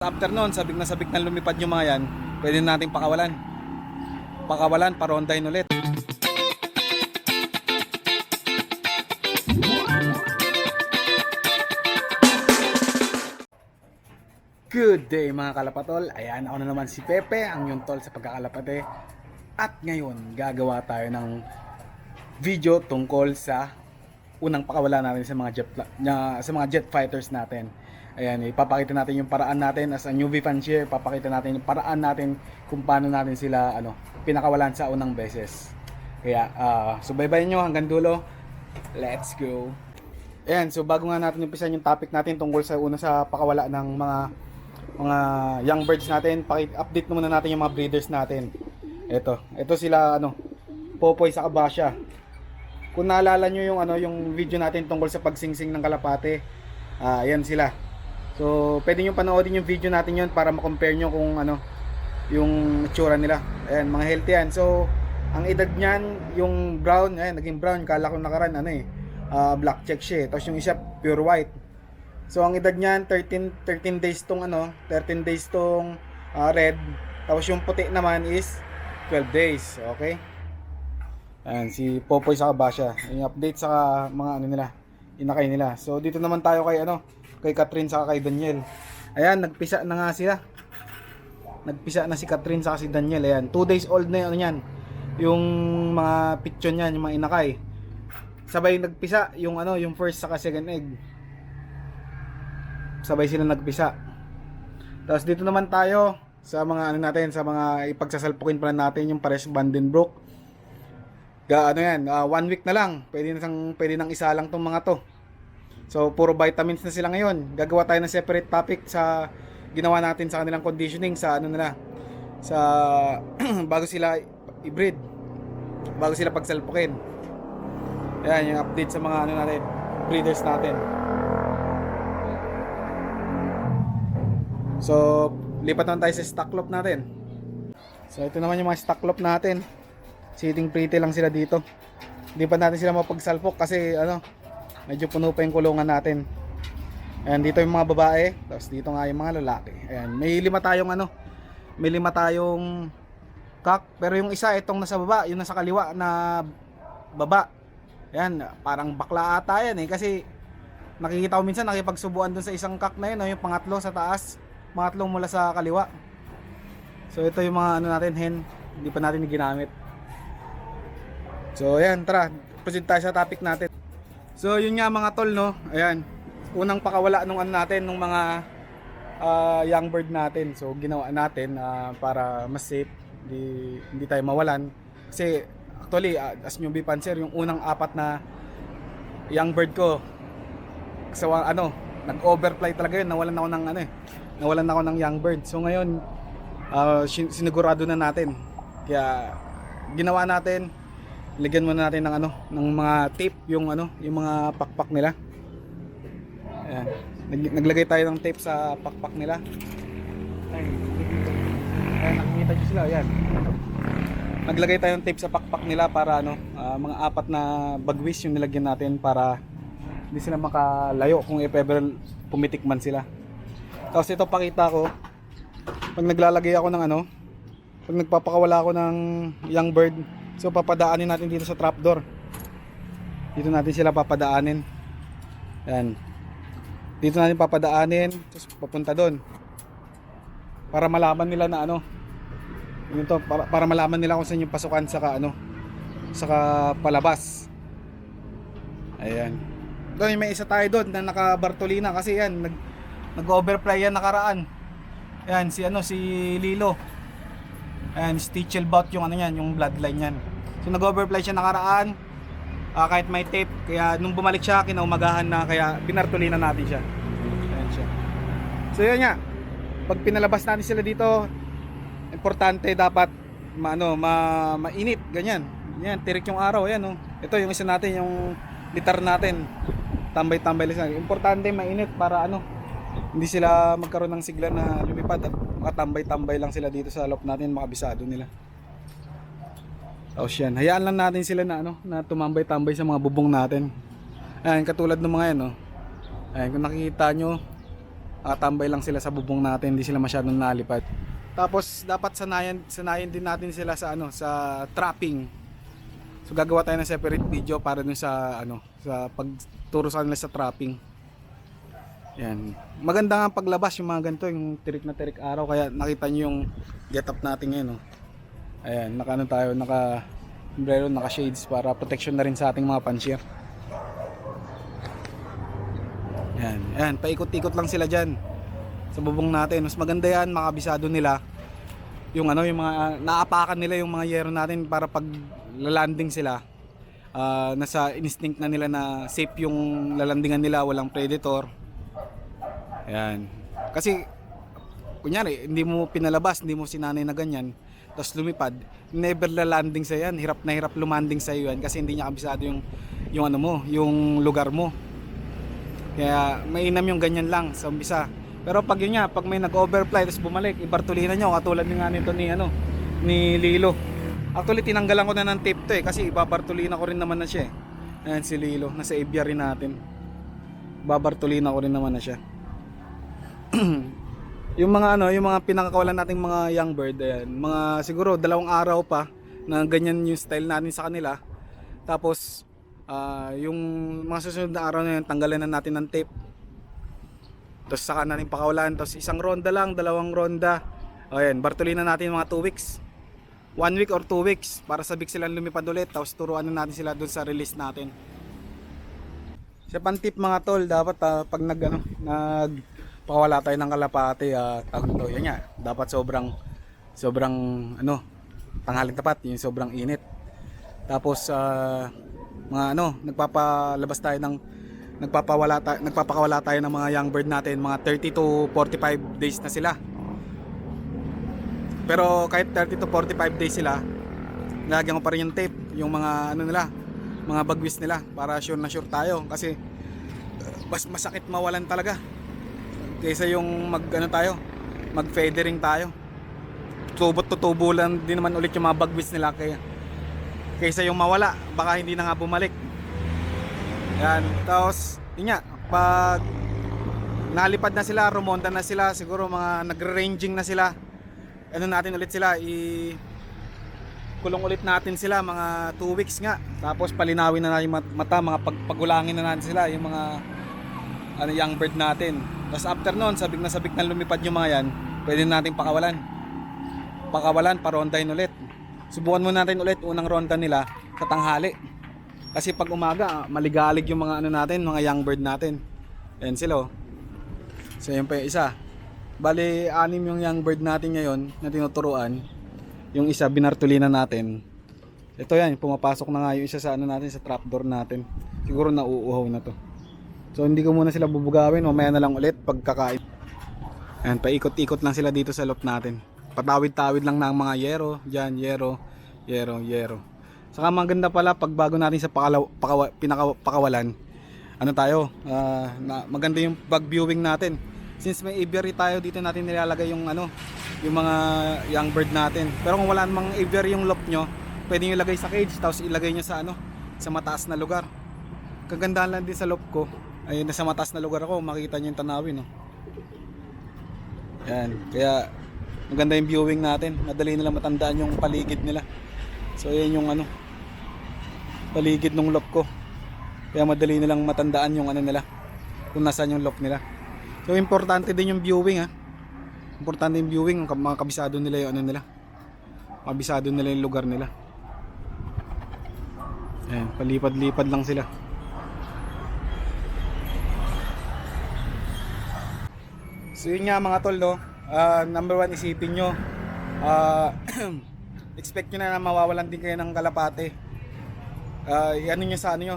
After nun, sabik na lumipad yung mga yan, pwede nating pakawalan. Pakawalan, parondahin ulit. Good day mga kalapatol. Ayan, ako na naman si Pepe, ang yung tol sa pagkakalapate. At ngayon, gagawa tayo ng video tungkol sa unang pakawala natin sa mga jet fighters natin. Ayan, ipapakita natin yung paraan natin as a newbie fancier. Papakita natin yung paraan natin kung paano natin sila pinakawalan sa unang beses. Kaya subaybayan nyo hanggang dulo. Let's go. Ayan, so bago nga natin umpisan yung topic natin tungkol sa sa pakawala ng mga young birds natin, update muna natin yung mga breeders natin. Ito sila Popoy sa Kabasya. Kung naalala nyo yung video natin tungkol sa pagsingsing ng kalapate, ayan sila. So, pwede nyo panoodin yung video natin yun para ma-compare nyo kung yung itsura nila. Ayan, mga healthy yan. So, ang edad niyan, yung brown, ayan, naging brown. Kala ko nakaran, black check siya. Tapos yung isa, pure white. So, ang edad niyan, 13 days tong 13 days tong red. Tapos yung puti naman is 12 days. Okay? Ayan, si Popoy sa Kabasya. Yung update sa mga nila, inakay nila. So, dito naman tayo kay Catherine saka kay Daniel. Ayan, nagpisa na nga sila. Nagpisa na si Catherine saka si Daniel. Ayan, 2 days old na yan. Yung mga picture niyan, yung mga inakay. Sabay nagpisa yung yung first saka second egg. Sabay sila nagpisa. Tapos dito naman tayo sa mga natin, sa mga ipagsasalpukin pala natin yung pares Vandenbroek. 1 week na lang. Pwede nang isa lang tong mga to. So, puro vitamins na sila ngayon. Gagawa tayo ng separate topic sa ginawa natin sa kanilang conditioning sa sa bago sila i-breed. Bago sila pagsalpukin. Ayan, yung update sa mga natin, breeders natin. So, lipat naman tayo sa stock lot natin. So, ito naman yung mga stock lot natin. Sitting pretty lang sila dito. Hindi pa natin sila mapagsalpok kasi medyo puno pa yung kulungan natin. Ayan, dito yung mga babae, tapos dito nga yung mga lalaki. Ayan, may lima tayong cock, pero yung isa itong nasa baba, yung nasa kaliwa na baba. Ayan, parang bakla ata yan kasi nakikita ko minsan nakipagsubuan dun sa isang cock na yun, yung pangatlo sa taas, pangatlo mula sa kaliwa. So ito yung mga natin, hen, hindi pa natin ginamit. So ayan, tara, proceed tayo sa topic natin. So yun nga mga tol, ayan, unang pakawala nung natin, nung mga young bird natin. So ginawa natin para mas safe, hindi tayo mawalan. Kasi actually, as newbie panser, yung unang 4 na young bird ko, so nag-overfly talaga yun, nawalan ako ng young bird. So ngayon, sinigurado na natin. Kaya ginawa natin, lagyan muna natin ng mga tape yung mga pakpak nila. Ayan. Naglagay tayo ng tape sa pakpak nila. Ayan, nakikita niyo sila, ayan. Naglagay tayo ng tape sa pakpak nila para mga 4 na bagwis yung nilagyan natin para hindi sila makalayo kung if ever pumitik man sila. Tapos ito pakita ko, pag naglalagay ako ng pag nagpapakawala ako ng young bird, so papadaanin natin dito sa trapdoor. Dito natin sila papadaanin. Ayan. Dito natin papadaanin, tapos papunta doon. Para malaman nila na para malaman nila kung saan yung pasukan saka palabas. Ayan. Doon may isa tayo doon na naka-Bartolina kasi yan nag-overfly yan nakaraan. Ayan si Lilo. And Stitchelbot yung yung bloodline yan. So nag-overfly siya nakaraan, kahit may tape. Kaya nung bumalik siya, kinaumagahan na, kaya binartulina natin siya. Ayan siya. So yun nga, pag pinalabas natin sila dito, importante dapat mainit, ganyan. Yan, tirik yung araw, ayan Ito yung isa natin, yung litar natin. Tambay-tambay lang. Importante mainit para hindi sila magkaroon ng sigla na lumipad at makatambay-tambay lang sila dito sa loob natin, makabisado nila. Tapos yan, hayaan lang natin sila na tumambay-tambay sa mga bubong natin. Ayan, katulad ng mga yan Ayan, kung nakikita nyo, Tambay lang sila sa bubong natin, hindi sila masyadong nalipad. Tapos dapat sanayan din natin sila sa ano, sa trapping. So gagawa tayo ng separate video para dun sa ano, sa pagturo sa kanila sa trapping. Yan. Maganda nga paglabas yung mga ganito, yung tirik na tirik araw, kaya nakita niyo yung getup natin ngayon, no. Ayan, naka tayo, naka umbrella, naka shades para protection na rin sa ating mga pansier. Yan, yan, paikot-ikot lang sila diyan sa bubong natin. Mas maganda yan, makabisado nila yung ano, yung mga naapakan nila yung mga yero natin para pag lalanding sila, nasa instinct na nila na safe yung lalandingan nila, walang predator. Ayan. Kasi kunyari, hindi mo pinalabas, hindi mo sinanay na ganyan, tapos lumipad, never lalanding sa yan. Hirap na hirap lumanding sa iyo yan kasi hindi niya kabisado yung ano mo, yung lugar mo. Kaya mainam yung ganyan lang sa umpisa. Pero pag yun nga, pag may nag-overfly tapos bumalik, ibartulina nyo katulad nga nito ni Lilo. Actually tinanggalan ko na ng tape to kasi ibabartulina ko rin naman na siya eh. Ayan si Lilo, nasa aviary natin. Babartulina ko rin naman na siya. Yung mga ano, yung mga pinakakawalan nating mga young bird, ayan, mga siguro 2 araw pa na ganyan yung style natin sa kanila. Tapos yung mga susunod na araw na yun, tanggalan na natin ng tape. Tapos saka natin pakawalan, tapos 1 ronda lang, 2 ronda. Ayan, bartulina natin mga 2 weeks. 1 week or 2 weeks para sabik silang lumipad ulit, tapos turuan na natin sila dun sa release natin. Sa pantip mga tol, dapat pag nagpakawala tayo ng kalapate, tawag to, yan nga, dapat sobrang ano, tanghaling tapat, yung sobrang init. Tapos mga ano, nagpapakawala tayo ng mga young bird natin, mga 30 to 45 days na sila. Pero kahit 30 to 45 days sila, nilagyan ko pa rin yung tape, yung mga ano nila, mga bagwis nila, para sure na sure tayo. Kasi mas masakit mawalan talaga kaysa yung mag feathering tayo. Tubot to tubo lang din naman ulit yung mga bagwis nila, kaysa yung mawala, baka hindi na nga bumalik. Yan, tapos yun nga, pag nalipad na sila, rumonda na sila, siguro mga nagre-ranging na sila, ano natin ulit sila, kulong ulit natin sila mga 2 weeks nga. Tapos palinawin na natin mata, mga pagulangin na natin sila, yung mga ano, young bird natin. Tapos after nun, sabik na lumipad yung mga yan, pwede natin pakawalan, parondahin ulit. Subukan muna natin ulit unang ronda nila sa tanghali. Kasi pag umaga, maligalig yung mga ano natin, mga young bird natin. Ayan sila, oh. So yun pa yung isa. Bali, 6 yung young bird natin ngayon na tinuturuan. Yung isa binartulina natin. Ito yan, pumapasok na nga yung isa sa ano natin, sa trapdoor natin. Siguro nauuhaw na to. So hindi ko muna sila bubugawin, mamaya na lang ulit pagkakain. Ayan, paikot-ikot lang sila dito sa loft natin. Patawid-tawid lang ng mga yero, dyan, yero. Saka maganda pala pag bago natin sa pakawalan, ano tayo, maganda yung pag viewing natin. Since may aviary tayo, dito natin nilalagay yung ano, yung mga young bird natin. Pero kung wala namang aviary yung loft nyo, pwede nyo ilagay sa cage, tapos ilagay nyo sa ano, sa mataas na lugar. Kagandahan lang din sa loft ko, ay nasa mataas na lugar ako, makikita nyo yung tanawin, no? Yan, kaya maganda yung viewing natin, madali nila matandaan yung paligid nila. So yan yung ano, paligid ng loft ko, kaya madali nilang matandaan yung ano nila, kung nasaan yung loft nila. So importante din yung viewing, importante yung viewing, mga kabisado nila yung ano nila, kabisado nila yung lugar nila. Ayan, palipad-lipad lang sila. So yun nga mga tol, no? Number 1, isipin nyo, expect nyo na mawawalan din kayo ng kalapate. Ano nyo sa ano nyo,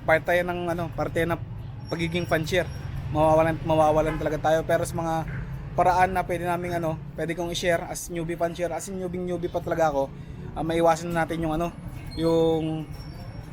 parte ng pagiging fancier. Mawawalan talaga tayo. Pero sa mga paraan na pwede namin pwede kong i-share as newbie fancier, as newbie pa talaga ako, maiwasan na natin yung yung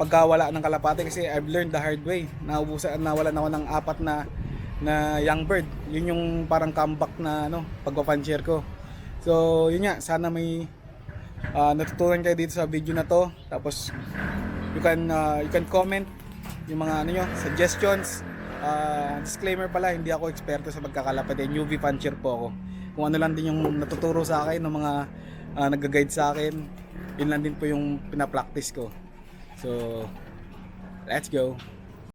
pagkawala ng kalapate. Kasi I've learned the hard way. Nawalan ako ng 4 na young bird. Yun yung parang comeback na pagpa-fancier ko. So yun nga, sana may natutunan kayo dito sa video na to. Tapos you can comment yung mga nyo, suggestions, Disclaimer pala, hindi ako eksperto sa pagkakalapate. Newbie puncher po ako. Kung ano lang din yung natuturo sa akin ng mga nag-guide sa akin, yun lang din po yung pinapractice ko. So, let's go.